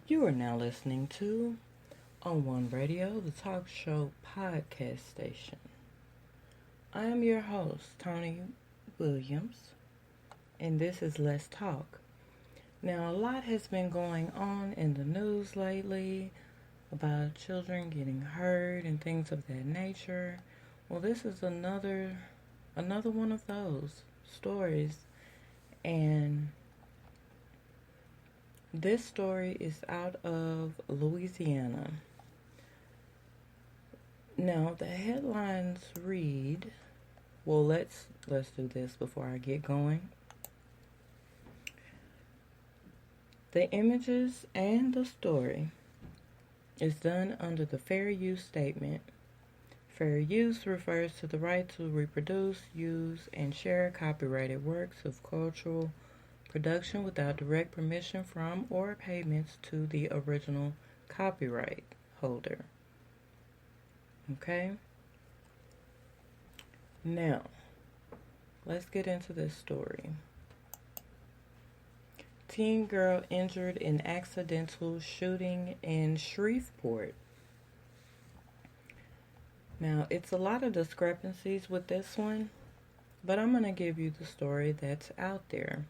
You are now listening to On One Radio, the talk show podcast station. I am your host, Tony Williams, and this is Let's Talk. Now, a lot has been going on in the news lately about children getting hurt and things of that nature. Well, this is another one of those stories, and this story is out of Louisiana. Now, the headlines read, well, let's do this before I get going. The images and the story is done under the fair use statement. Fair use refers to the right to reproduce, use, and share copyrighted works of cultural production without direct permission from or payments to the original copyright holder. Okay? Now, let's get into this story. Teen girl injured in accidental shooting in Shreveport. Now, it's a lot of discrepancies with this one, but I'm going to give you the story that's out there.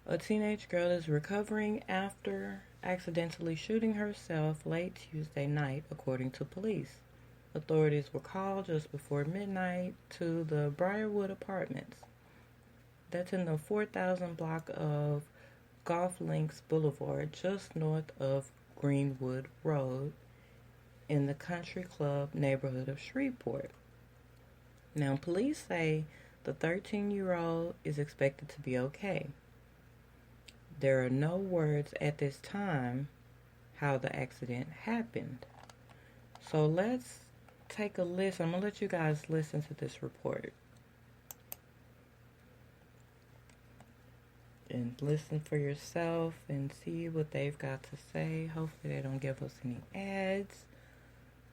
A teenage girl is recovering after accidentally shooting herself late Tuesday night, according to police. Authorities were called just before midnight to the Briarwood Apartments. That's in the 4000 block of Golf Links Boulevard, just north of Greenwood Road, in the Country Club neighborhood of Shreveport. Now, police say the 13-year-old is expected to be okay. There are no words at this time how the accident happened. So let's take a listen. I'm going to let you guys listen to this report. And listen for yourself and see what they've got to say. Hopefully they don't give us any ads.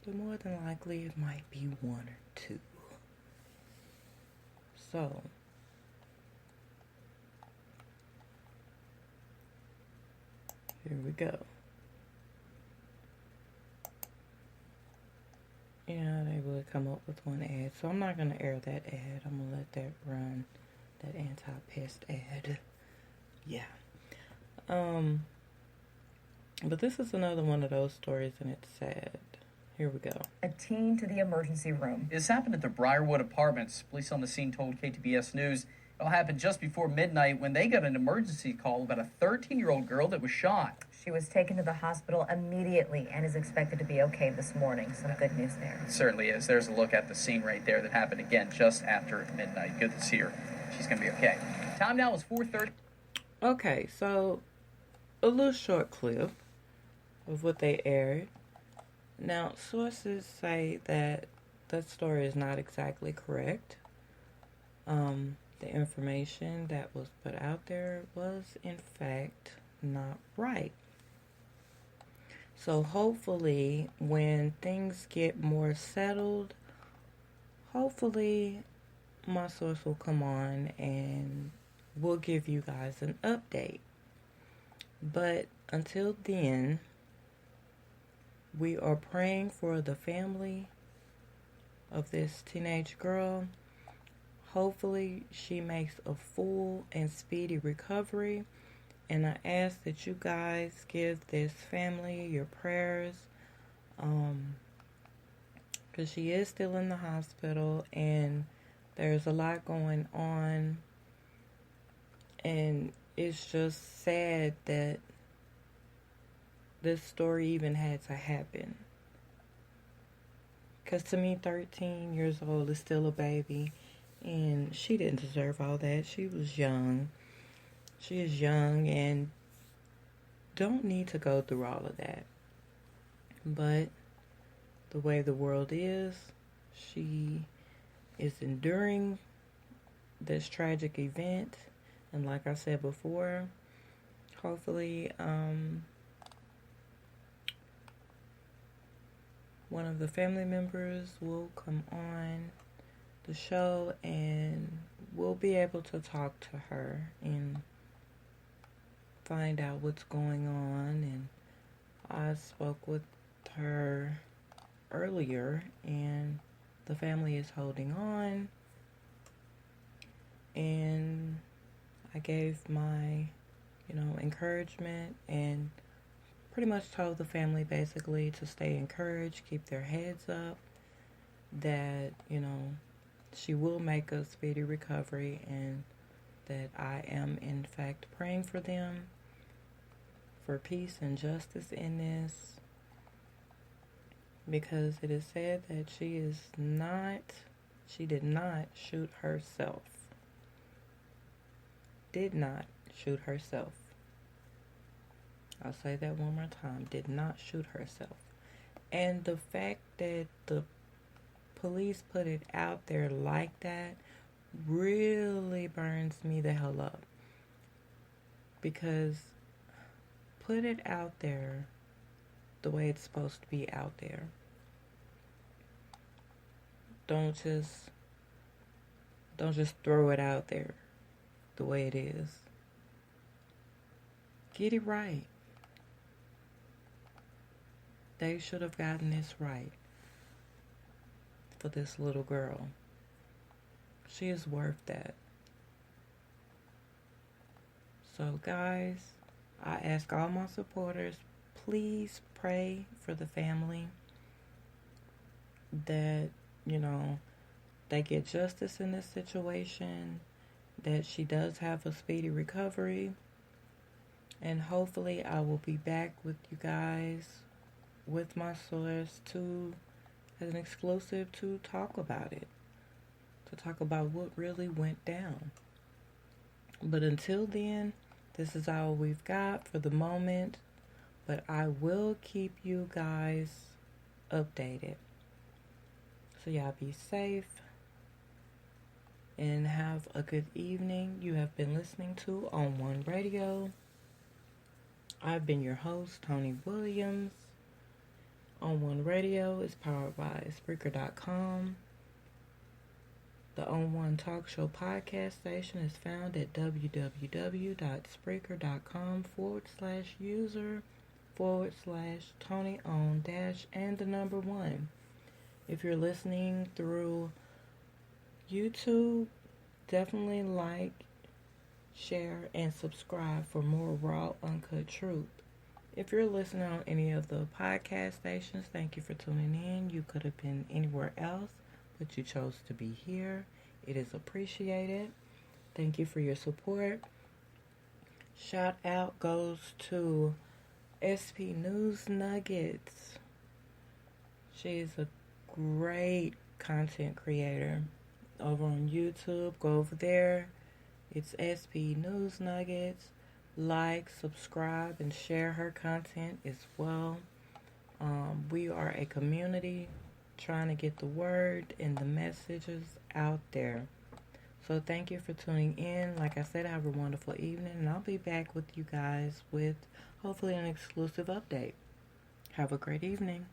But more than likely it might be one or two. So, here we go. Yeah, they would come up with one ad. So I'm not going to air that ad. I'm going to let that run, that anti-pest ad. Yeah. But this is another one of those stories, and it's sad. Here we go. A teen to the emergency room. This happened at the Briarwood Apartments. Police on the scene told KTBS News it all happened just before midnight when they got an emergency call about a 13-year-old girl that was shot. She was taken to the hospital immediately and is expected to be okay this morning. Some good news there. It certainly is. There's a look at the scene right there that happened again just after midnight. Good to see her. She's going to be okay. Time now is 4:30. Okay, so a little short clip of what they aired. Now, sources say that that story is not exactly correct. The information that was put out there was, in fact, not right. So hopefully, when things get more settled, hopefully my source will come on and we'll give you guys an update. But until then, we are praying for the family of this teenage girl. Hopefully she makes a full and speedy recovery. And I ask that you guys give this family your prayers. Because she is still in the hospital and there's a lot going on. And it's just sad that this story even had to happen. Because to me, 13 years old is still a baby. And she didn't deserve all that. She was young. She is young and don't need to go through all of that. But the way the world is, she is enduring this tragic event. And like I said before, hopefully one of the family members will come on the show and we'll be able to talk to her and find out what's going on, and I spoke with her earlier, and the family is holding on, and I gave my, encouragement, and pretty much told the family basically to stay encouraged, keep their heads up, that, she will make a speedy recovery, and that I am in fact praying for them, for peace and justice in this, because it is said that she did not shoot herself. Did not shoot herself. I'll say that one more time. Did not shoot herself. And the fact that the police put it out there like that really burns me the hell up. Because put it out there the way it's supposed to be out there. Don't just throw it out there the way it is. Get it right. They should have gotten this right for this little girl. She is worth that. So guys, I ask all my supporters, please pray for the family, that, they get justice in this situation, that she does have a speedy recovery, and hopefully I will be back with you guys, with my source, as an exclusive, to talk about it, to talk about what really went down. But until then, this is all we've got for the moment, but I will keep you guys updated. So y'all be safe and have a good evening. You have been listening to On One Radio. I've been your host, Tony Williams. On One Radio is powered by Spreaker.com. The On One Talk Show podcast station is found at www.spreaker.com/user/TonyOn-and1. If you're listening through YouTube, definitely like, share, and subscribe for more raw, uncut truth. If you're listening on any of the podcast stations, thank you for tuning in. You could have been anywhere else, but you chose to be here. It is appreciated. Thank you for your support. Shout out goes to SP News Nuggets. She's a great content creator over on YouTube. Go over there. It's SP News Nuggets. Like, subscribe, and share her content as well. We are a community trying to get the word and the messages out there. So thank you for tuning in. Like I said, have a wonderful evening, and I'll be back with you guys with hopefully an exclusive update. Have a great evening.